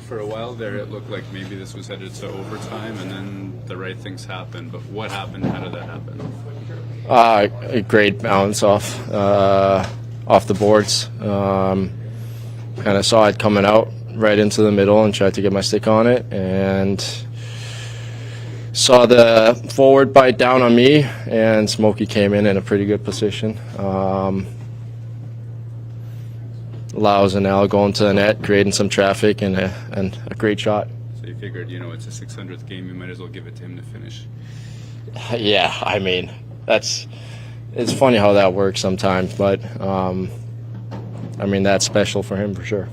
For a while there, it looked like maybe this was headed to overtime, and then the right things happened. But what happened? How did that happen? A great bounce off the boards. Kind of saw it coming out right into the middle and tried to get my stick on it, and saw the forward bite down on me, and Smokey came in a pretty good position. Allows Arniel going to the net, creating some traffic, and a great shot. So you figured, it's a 600th game, you might as well give it to him to finish. Yeah, I mean, it's funny how that works sometimes, but I mean, that's special for him for sure.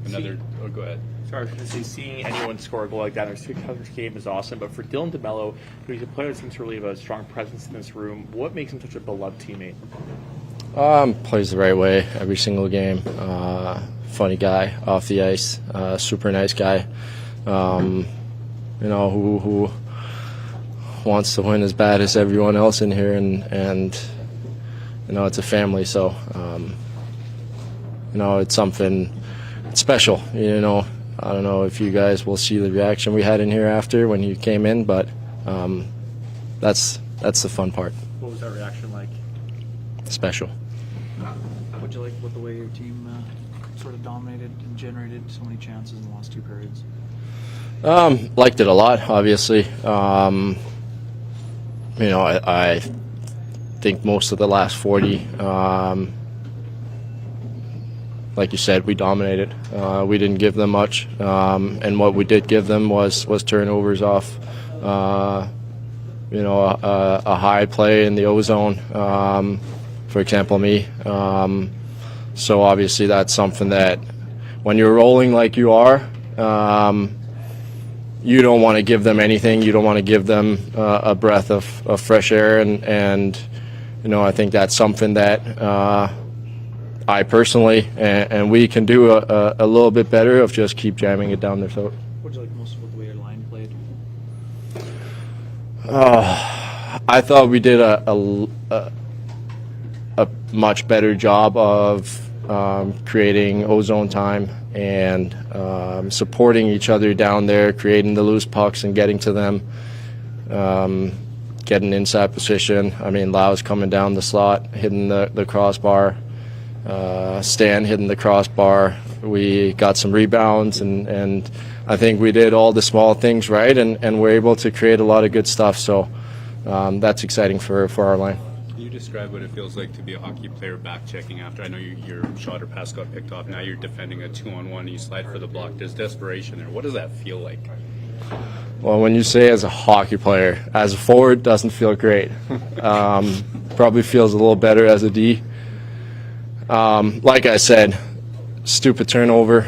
Go ahead. Sorry, I was going to say, seeing anyone score a goal like that in a 600th game is awesome, but for Dylan DeMello, he's a player that seems to really have a strong presence in this room. What makes him such a beloved teammate? Plays the right way every single game. Funny guy off the ice, super nice guy. Who wants to win as bad as everyone else in here, and it's a family, so it's something special. I don't know if you guys will see the reaction we had in here after when you came in, but that's the fun part. What was that reaction like? Special. What'd you like with the way your team sort of dominated and generated so many chances in the last two periods? Liked it a lot, obviously. I think most of the last 40, like you said, we dominated. We didn't give them much, and what we did give them was turnovers off, a high play in the O-zone, for example, me. So obviously that's something that when you're rolling like you are, you don't want to give them anything. You don't want to give them a breath of fresh air, and I think that's something that I personally and we can do a little bit better of, just keep jamming it down their throat. What did you like most about the way your line played? I thought we did a much better job of creating O-zone time and supporting each other down there, creating the loose pucks and getting to them, getting inside position. I mean, Lau's coming down the slot, hitting the crossbar. Stan hitting the crossbar. We got some rebounds, and I think we did all the small things right, and we're able to create a lot of good stuff. So that's exciting for our line. Can you describe what it feels like to be a hockey player back-checking after? I know your shot or pass got picked off. Now you're defending a 2-on-1. You slide for the block. There's desperation there. What does that feel like? Well, when you say as a hockey player, as a forward, doesn't feel great. Probably feels a little better as a D. Like I said, stupid turnover,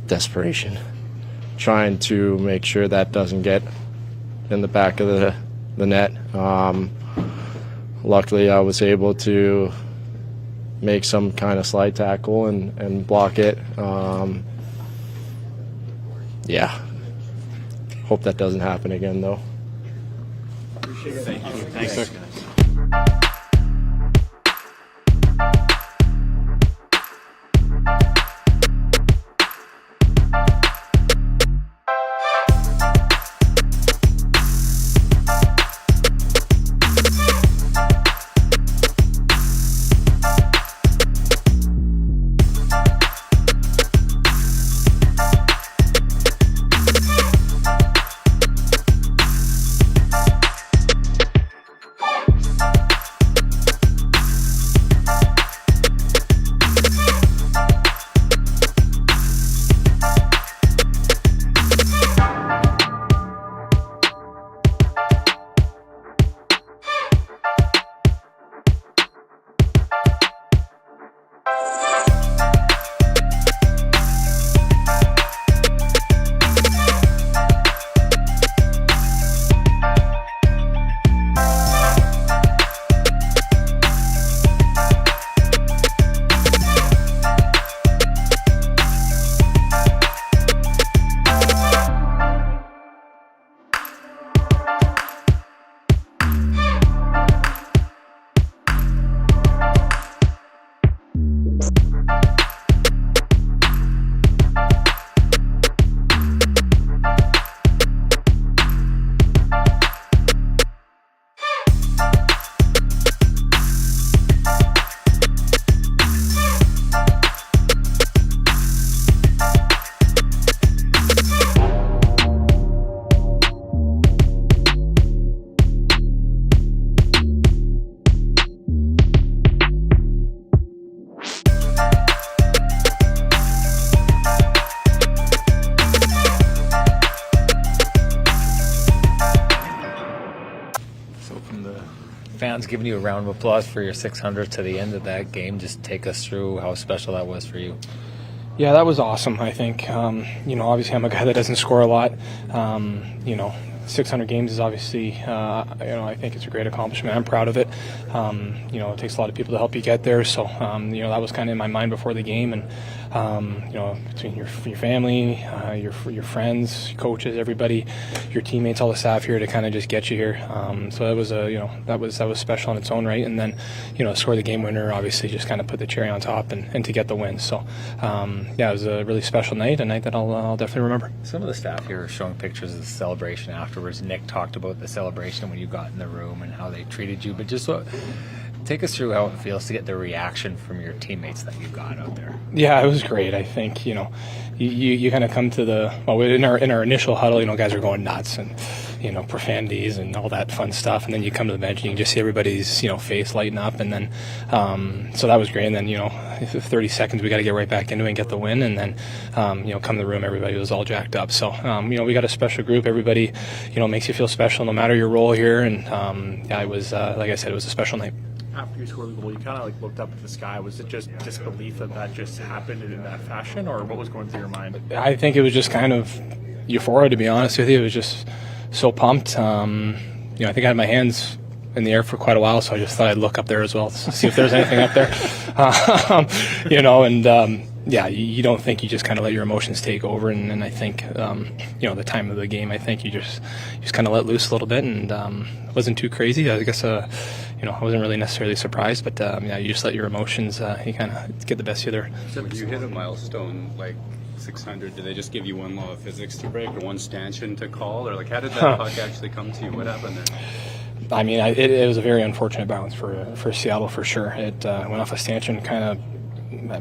desperation, trying to make sure that doesn't get in the back of the net. Luckily, I was able to make some kind of slide tackle and block it. Yeah, hope that doesn't happen again, though. Appreciate it. Thank you. Thanks. So from the fans giving you a round of applause for your 600 to the end of that game, just take us through how special that was for you. Yeah, that was awesome. I think, obviously I'm a guy that doesn't score a lot. 600 games is obviously, I think it's a great accomplishment. I'm proud of it. It takes a lot of people to help you get there. So, that was kind of in my mind before the game. And, between your family, your friends, coaches, everybody, your teammates, all the staff here to kind of just get you here. So that was that was special in its own right. And then, score the game winner, obviously just kind of put the cherry on top and to get the win. So, it was a really special night, a night that I'll definitely remember. Some of the staff here are showing pictures of the celebration afterwards. Nick talked about the celebration when you got in the room and how they treated you, but just take us through how it feels to get the reaction from your teammates that you got out there. Yeah, it was great. I think, you kind of come to in our initial huddle, guys are going nuts and, profanities and all that fun stuff. And then you come to the bench and you can just see everybody's, face lighten up. And then, so that was great. And then, 30 seconds, we got to get right back into it and get the win. And then, come to the room, everybody was all jacked up. So, we got a special group. Everybody, makes you feel special no matter your role here. And, it was, like I said, it was a special night. After you scored the goal, you kind of looked up at the sky. Was it just disbelief that just happened in that fashion, or what was going through your mind? I think it was just kind of euphoria, to be honest with you. It was just so pumped. I think I had my hands in the air for quite a while, so I just thought I'd look up there as well to see if there's anything up there. You don't think, you just kind of let your emotions take over, and I think, the time of the game, I think you just kind of let loose a little bit, and it wasn't too crazy. I guess, I wasn't really necessarily surprised, but you just let your emotions, you kind of get the best of you there. So when you hit a milestone like 600, did they just give you one law of physics to break or one stanchion to call, or how did that puck actually come to you? What happened there? I mean, it was a very unfortunate bounce for Seattle for sure. It went off a stanchion, kind of.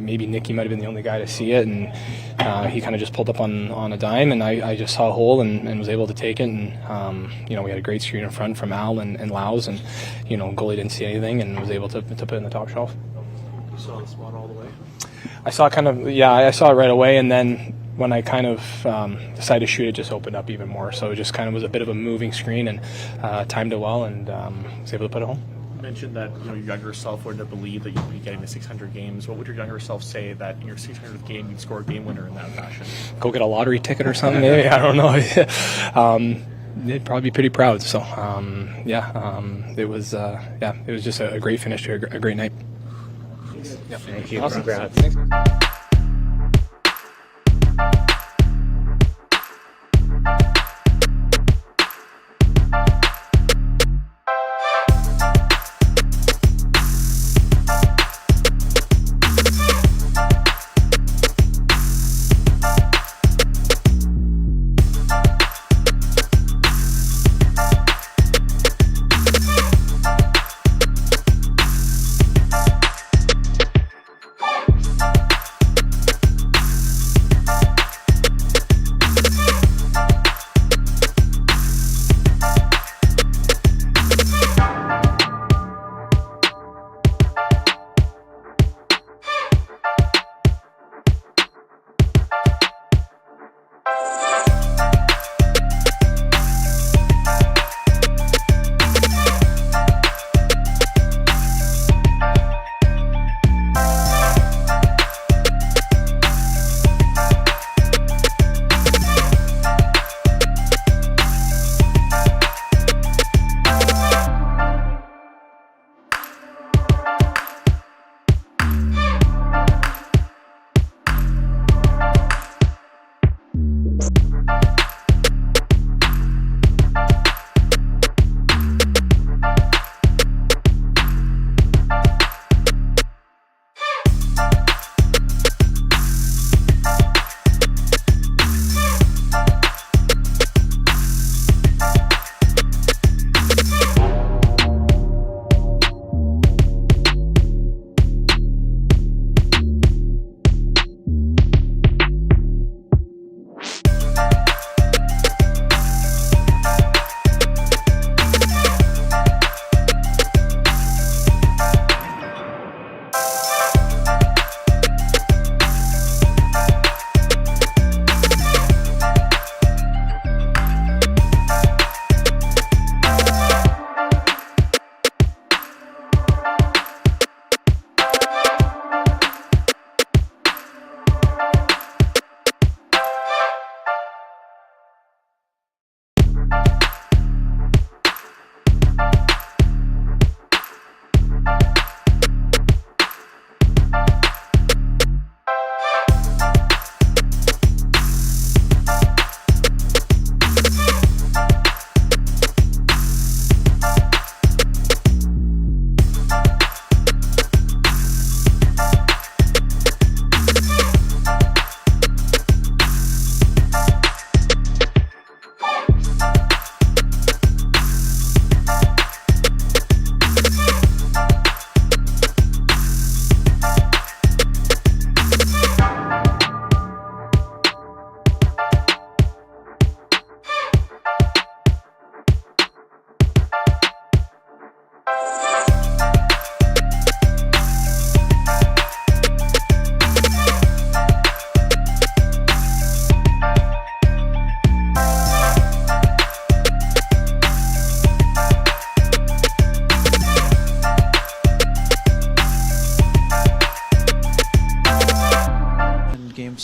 Maybe Nicky might have been the only guy to see it, and he kind of just pulled up on a dime, and I just saw a hole and was able to take it. And we had a great screen in front from Al and Laus, and goalie didn't see anything and was able to put it in the top shelf. You saw the spot all the way? I saw I saw it right away, and then when I kind of decided to shoot, it just opened up even more. So it just kind of was a bit of a moving screen, and timed it well, and was able to put it home. You mentioned that your younger self wouldn't have believed that you'd be getting to 600 games. What would your younger self say that in your 600th game you'd score a game winner in that fashion? Go get a lottery ticket or something, maybe. I don't know. They'd probably be pretty proud. So, it was just a great finish to a great night. Thank you. Awesome. Congrats. Thanks.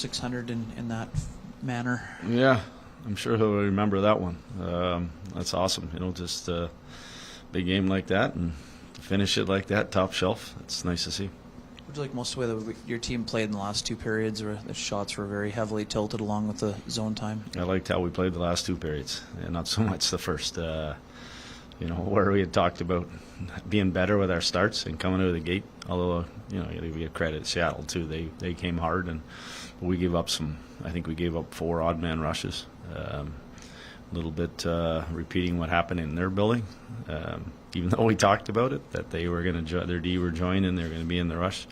600 in that manner? Yeah, I'm sure he'll remember that one. That's awesome. Just a big game like that and to finish it like that, top shelf. It's nice to see. Would you like most of the way that your team played in the last 2 periods, where the shots were very heavily tilted along with the zone time? I liked how we played the last 2 periods, and not so much the first. Where we had talked about being better with our starts and coming out of the gate. Although, we give credit to Seattle too. They came hard, and we gave up some. I think we gave up 4 odd man rushes. A little bit repeating what happened in their building. Even though we talked about it, that they were going to their D were joining, they're going to be in the rush.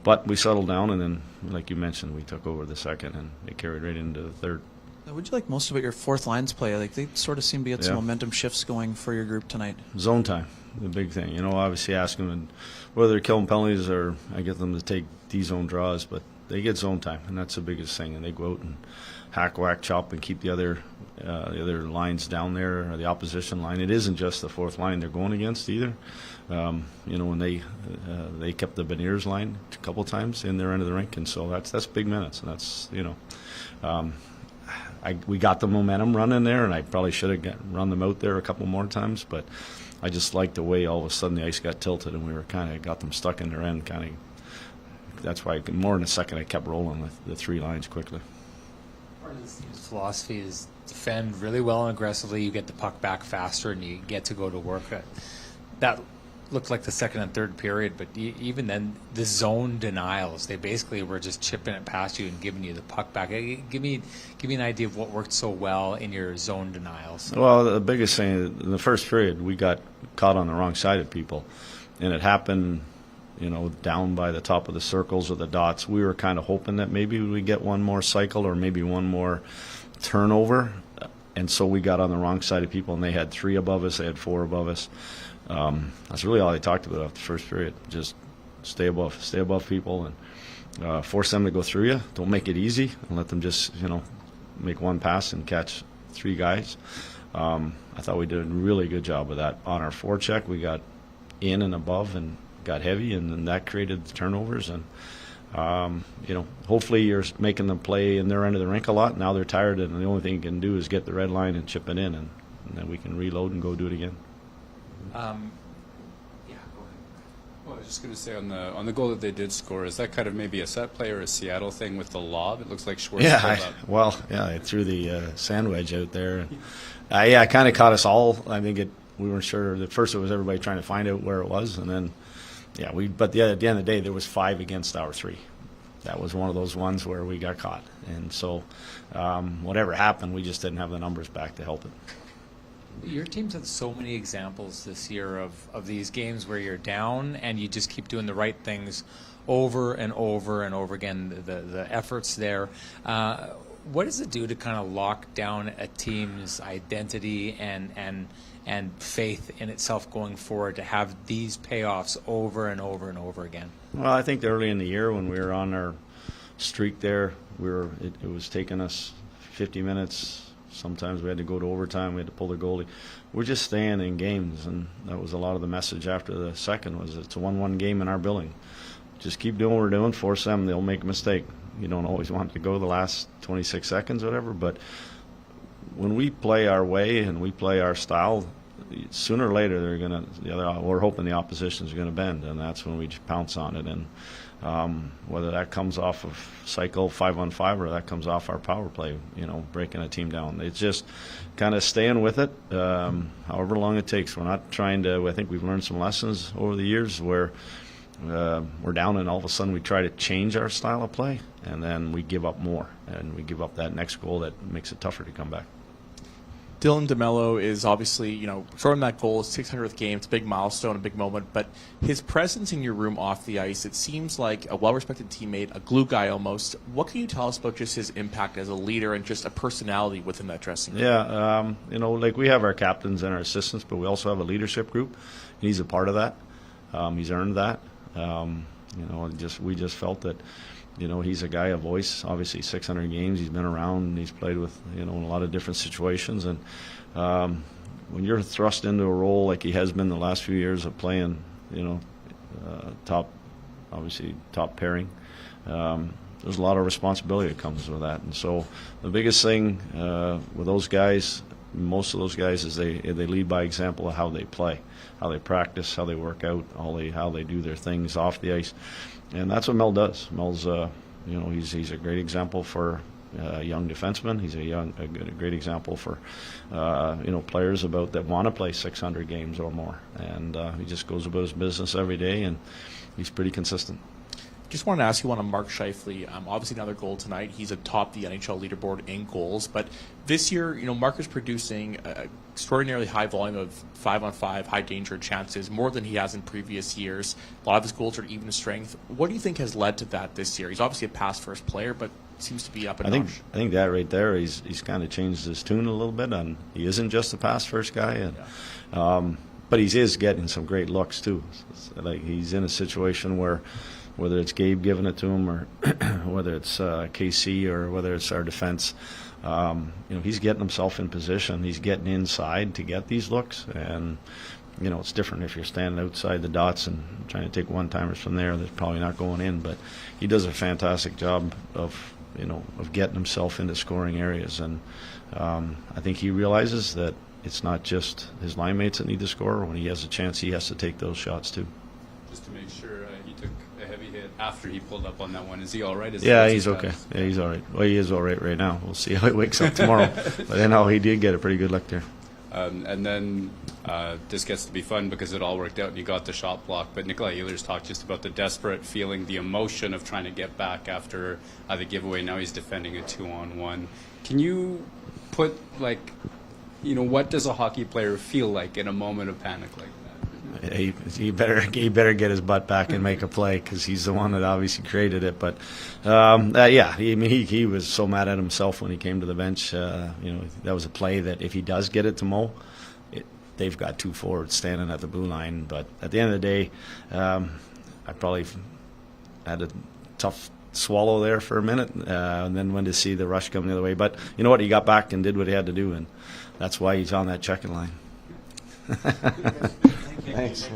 But we settled down, and then, like you mentioned, we took over the second, and it carried right into the third. Would you like most about your fourth lines play? Like, they sort of seem to get some momentum shifts going for your group tonight. Zone time, the big thing. Obviously ask them whether they're killing penalties or I get them to take D-zone draws, but they get zone time, and that's the biggest thing. And they go out and hack, whack, chop, and keep the other lines down there, or the opposition line. It isn't just the fourth line they're going against either. When they kept the Beniers line a couple times in their end of the rink, and so that's big minutes, and that's we got the momentum running there, and I probably should have run them out there a couple more times, but I just liked the way all of a sudden the ice got tilted, and we were kind of got them stuck in their end. That's why more in a second I kept rolling with the 3 lines quickly. Part of this team's philosophy is defend really well and aggressively. You get the puck back faster, and you get to go to work. That looked like the second and third period, but even then, the zone denials, they basically were just chipping it past you and giving you the puck back. Give me an idea of what worked so well in your zone denials. Well, the biggest thing, in the first period, we got caught on the wrong side of people, and it happened, down by the top of the circles or the dots. We were kind of hoping that maybe we'd get one more cycle or maybe one more turnover, and so we got on the wrong side of people, and they had 3 above us, they had 4 above us. That's really all they talked about after the first period. Just stay above people, and force them to go through you. Don't make it easy, and let them just make one pass and catch 3 guys. I thought we did a really good job of that. On our forecheck, we got in and above and got heavy, and then that created the turnovers. And hopefully you're making them play in their end of the rink a lot. Now they're tired, and the only thing you can do is get the red line and chip it in, and then we can reload and go do it again. Go ahead. Well, I was just going to say on the goal that they did score, is that kind of maybe a set play or a Seattle thing with the lob? It looks like Schwartz. I threw the sand wedge out there. It kind of caught us all. I think we weren't sure. At first, it was everybody trying to find out where it was, and then But at the end of the day, there was 5 against our 3. That was one of those ones where we got caught, and so whatever happened, we just didn't have the numbers back to help it. Your team's had so many examples this year of these games where you're down and you just keep doing the right things over and over and over again, the efforts there. What does it do to kind of lock down a team's identity and faith in itself going forward to have these payoffs over and over and over again? Well, I think early in the year when we were on our streak there, it was taking us 50 minutes. Sometimes we had to go to overtime. We had to pull the goalie. We're just staying in games, and that was a lot of the message after the second was it's a 1-1 game in our building. Just keep doing what we're doing. Force them. They'll make a mistake. You don't always want to go the last 26 seconds or whatever, but when we play our way and we play our style, sooner or later we're hoping the opposition's going to bend, and that's when we just pounce on it. And whether that comes off of cycle 5-on-5 or that comes off our power play, breaking a team down. It's just kind of staying with it, however long it takes. We're not trying to. I think we've learned some lessons over the years where we're down and all of a sudden we try to change our style of play, and then we give up more, and we give up that next goal that makes it tougher to come back. Dylan DeMello is obviously, scoring that goal, his 600th game. It's a big milestone, a big moment. But his presence in your room off the ice, it seems like a well-respected teammate, a glue guy almost. What can you tell us about just his impact as a leader and just a personality within that dressing room? Yeah, we have our captains and our assistants, but we also have a leadership group, and he's a part of that. He's earned that. We just felt that. He's a guy, a voice, obviously 600 games. He's been around and he's played with, in a lot of different situations. And when you're thrust into a role like he has been the last few years of playing, top pairing, there's a lot of responsibility that comes with that. And so the biggest thing with those guys, most of those guys, is they lead by example of how they play, how they practice, how they work out, how they do their things off the ice, and that's what Mel does. Mel's he's a great example for young defensemen. He's a great example for players that want to play 600 games or more, and he just goes about his business every day, and he's pretty consistent. Just wanted to ask you one on Mark Scheifele. Obviously, another goal tonight. He's atop the NHL leaderboard in goals. But this year, Mark is producing an extraordinarily high volume of 5-on-5, high-danger chances, more than he has in previous years. A lot of his goals are even strength. What do you think has led to that this year? He's obviously a pass-first player, but seems to be up and notch. I think that right there, he's kind of changed his tune a little bit. And he isn't just a pass-first guy. And, but he is getting some great looks, too. Like, he's in a situation where, whether it's Gabe giving it to him, or whether it's KC, or whether it's our defense, he's getting himself in position. He's getting inside to get these looks, and it's different if you're standing outside the dots and trying to take one-timers from there. That's probably not going in, but he does a fantastic job of getting himself into scoring areas, and I think he realizes that it's not just his line mates that need to score. When he has a chance, he has to take those shots too. Just to make sure, he took a heavy hit after he pulled up on that one. Is he all right? Yeah, he's okay. Yeah, he's all right. Well, he is all right now. We'll see how he wakes up tomorrow. But anyhow, he did get a pretty good look there. And then this gets to be fun because it all worked out and you got the shot block. But Nikolai Ehlers talked just about the desperate feeling, the emotion of trying to get back after the giveaway. Now he's defending a 2-on-1. Can you put, what does a hockey player feel like in a moment of panic like that? He better get his butt back and make a play, because he's the one that obviously created it. But he was so mad at himself when he came to the bench. That was a play that if he does get it to Mo, they've got two forwards standing at the blue line. But at the end of the day, I probably had a tough swallow there for a minute, and then went to see the rush come the other way. But you know what? He got back and did what he had to do, and that's why he's on that checking line. Thanks.